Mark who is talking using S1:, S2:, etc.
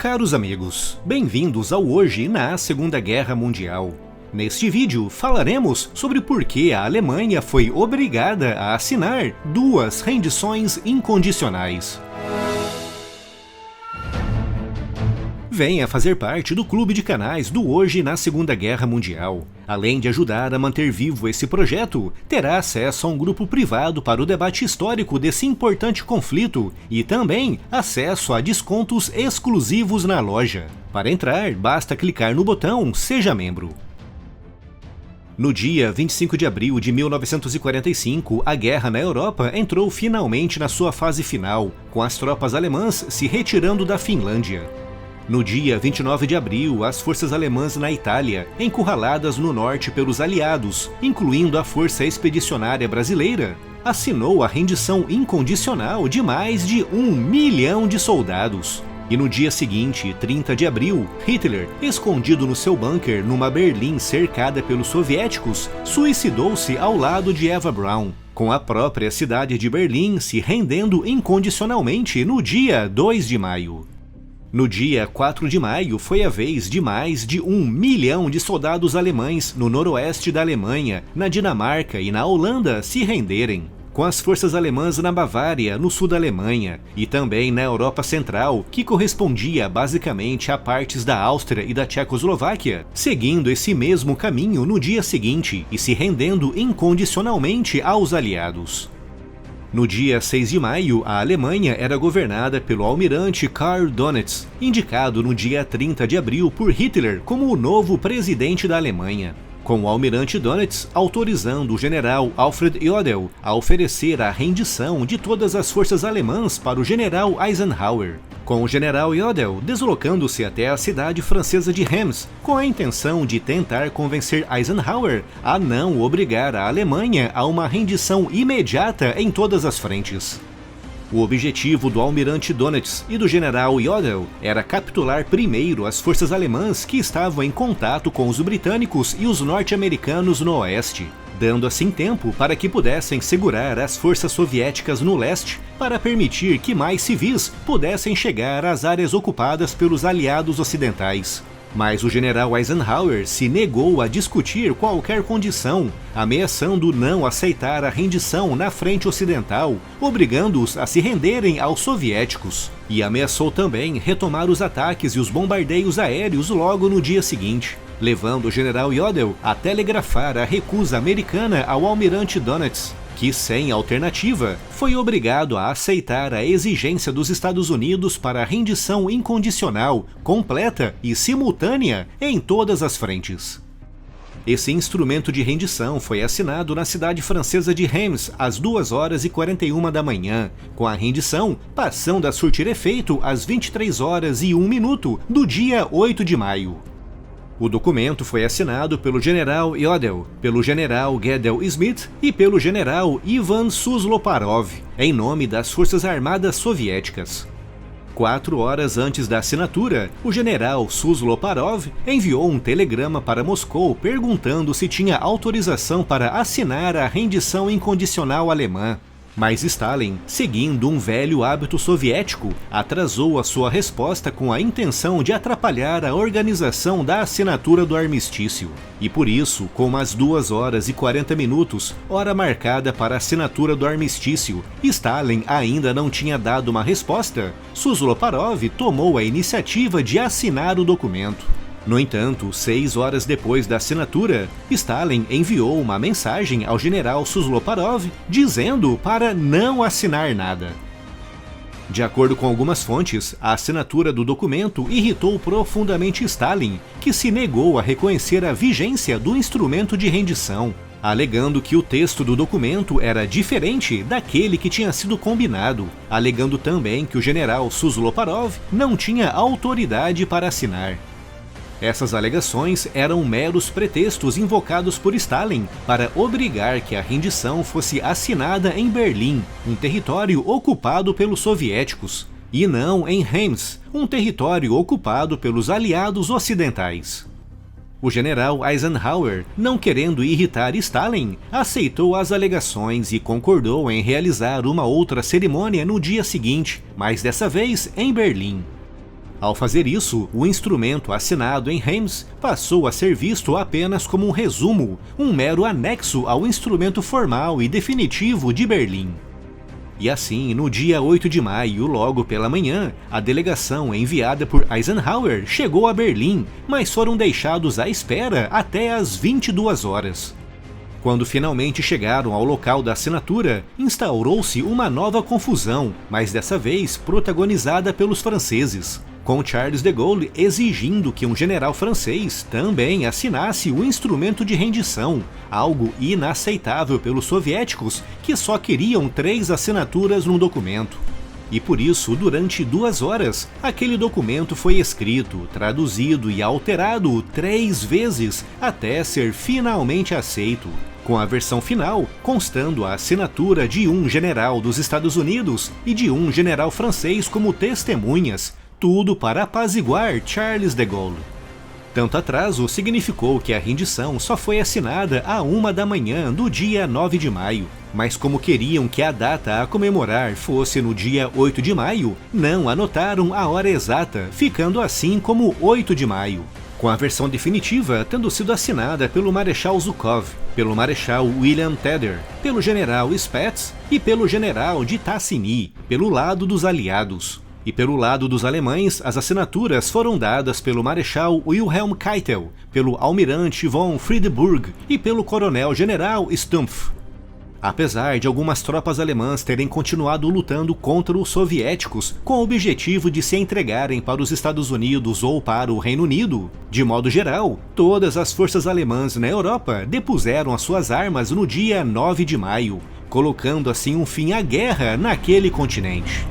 S1: Caros amigos, bem-vindos ao Hoje na Segunda Guerra Mundial. Neste vídeo falaremos sobre por que a Alemanha foi obrigada a assinar duas rendições incondicionais. Venha fazer parte do clube de canais do Hoje na Segunda Guerra Mundial. Além de ajudar a manter vivo esse projeto, terá acesso a um grupo privado para o debate histórico desse importante conflito e também acesso a descontos exclusivos na loja. Para entrar, basta clicar no botão Seja Membro. No dia 25 de abril de 1945, a guerra na Europa entrou finalmente na sua fase final, com as tropas alemãs se retirando da Finlândia. No dia 29 de abril, as forças alemãs na Itália, encurraladas no norte pelos aliados, incluindo a Força Expedicionária Brasileira, assinou a rendição incondicional de mais de 1 milhão de soldados. E no dia seguinte, 30 de abril, Hitler, escondido no seu bunker numa Berlim cercada pelos soviéticos, suicidou-se ao lado de Eva Braun, com a própria cidade de Berlim se rendendo incondicionalmente no dia 2 de maio. No dia 4 de maio foi a vez de mais de 1 milhão de soldados alemães no noroeste da Alemanha, na Dinamarca e na Holanda se renderem, com as forças alemãs na Bavária, no sul da Alemanha, e também na Europa Central, que correspondia basicamente a partes da Áustria e da Tchecoslováquia, seguindo esse mesmo caminho no dia seguinte e se rendendo incondicionalmente aos aliados. No dia 6 de maio, a Alemanha era governada pelo almirante Karl Donitz, indicado no dia 30 de abril por Hitler como o novo presidente da Alemanha, com o almirante Donitz autorizando o general Alfred Jodl a oferecer a rendição de todas as forças alemãs para o general Eisenhower, com o general Jodl deslocando-se até a cidade francesa de Reims, com a intenção de tentar convencer Eisenhower a não obrigar a Alemanha a uma rendição imediata em todas as frentes. O objetivo do almirante Donitz e do general Jodl era capturar primeiro as forças alemãs que estavam em contato com os britânicos e os norte-americanos no oeste, dando assim tempo para que pudessem segurar as forças soviéticas no leste para permitir que mais civis pudessem chegar às áreas ocupadas pelos aliados ocidentais. Mas o general Eisenhower se negou a discutir qualquer condição, ameaçando não aceitar a rendição na frente ocidental, obrigando-os a se renderem aos soviéticos. E ameaçou também retomar os ataques e os bombardeios aéreos logo no dia seguinte, levando o general Jodl a telegrafar a recusa americana ao almirante Donitz, que, sem alternativa, foi obrigado a aceitar a exigência dos Estados Unidos para a rendição incondicional, completa e simultânea em todas as frentes. Esse instrumento de rendição foi assinado na cidade francesa de Reims às 2h41 da manhã, com a rendição passando a surtir efeito às 23h01 do dia 8 de maio. O documento foi assinado pelo general Jodl, pelo general Gedel Smith e pelo general Ivan Susloparov, em nome das Forças Armadas Soviéticas. 4 horas antes da assinatura, o general Susloparov enviou um telegrama para Moscou perguntando se tinha autorização para assinar a rendição incondicional alemã. Mas Stalin, seguindo um velho hábito soviético, atrasou a sua resposta com a intenção de atrapalhar a organização da assinatura do armistício. E por isso, com as 2h40, hora marcada para a assinatura do armistício, Stalin ainda não tinha dado uma resposta, Susloparov tomou a iniciativa de assinar o documento. No entanto, 6 horas depois da assinatura, Stalin enviou uma mensagem ao general Susloparov dizendo para não assinar nada. De acordo com algumas fontes, a assinatura do documento irritou profundamente Stalin, que se negou a reconhecer a vigência do instrumento de rendição, alegando que o texto do documento era diferente daquele que tinha sido combinado, alegando também que o general Susloparov não tinha autoridade para assinar. Essas alegações eram meros pretextos invocados por Stalin para obrigar que a rendição fosse assinada em Berlim, um território ocupado pelos soviéticos, e não em Reims, um território ocupado pelos aliados ocidentais. O general Eisenhower, não querendo irritar Stalin, aceitou as alegações e concordou em realizar uma outra cerimônia no dia seguinte, mas dessa vez em Berlim. Ao fazer isso, o instrumento assinado em Reims passou a ser visto apenas como um resumo, um mero anexo ao instrumento formal e definitivo de Berlim. E assim, no dia 8 de maio, logo pela manhã, a delegação enviada por Eisenhower chegou a Berlim, mas foram deixados à espera até às 22 horas. Quando finalmente chegaram ao local da assinatura, instaurou-se uma nova confusão, mas dessa vez protagonizada pelos franceses, com Charles de Gaulle exigindo que um general francês também assinasse o instrumento de rendição, algo inaceitável pelos soviéticos, que só queriam 3 assinaturas num documento. E por isso, durante 2 horas, aquele documento foi escrito, traduzido e alterado 3 vezes até ser finalmente aceito, com a versão final constando a assinatura de um general dos Estados Unidos e de um general francês como testemunhas, tudo para apaziguar Charles de Gaulle. Tanto atraso significou que a rendição só foi assinada à 1 da manhã do dia 9 de maio, mas como queriam que a data a comemorar fosse no dia 8 de maio, não anotaram a hora exata, ficando assim como 8 de maio, com a versão definitiva tendo sido assinada pelo Marechal Zhukov, pelo Marechal William Tedder, pelo General Spaetz e pelo General de Tassigny, pelo lado dos aliados. E pelo lado dos alemães, as assinaturas foram dadas pelo Marechal Wilhelm Keitel, pelo Almirante von Friedeburg e pelo Coronel-General Stumpf. Apesar de algumas tropas alemãs terem continuado lutando contra os soviéticos com o objetivo de se entregarem para os Estados Unidos ou para o Reino Unido, de modo geral, todas as forças alemãs na Europa depuseram as suas armas no dia 9 de maio, colocando assim um fim à guerra naquele continente.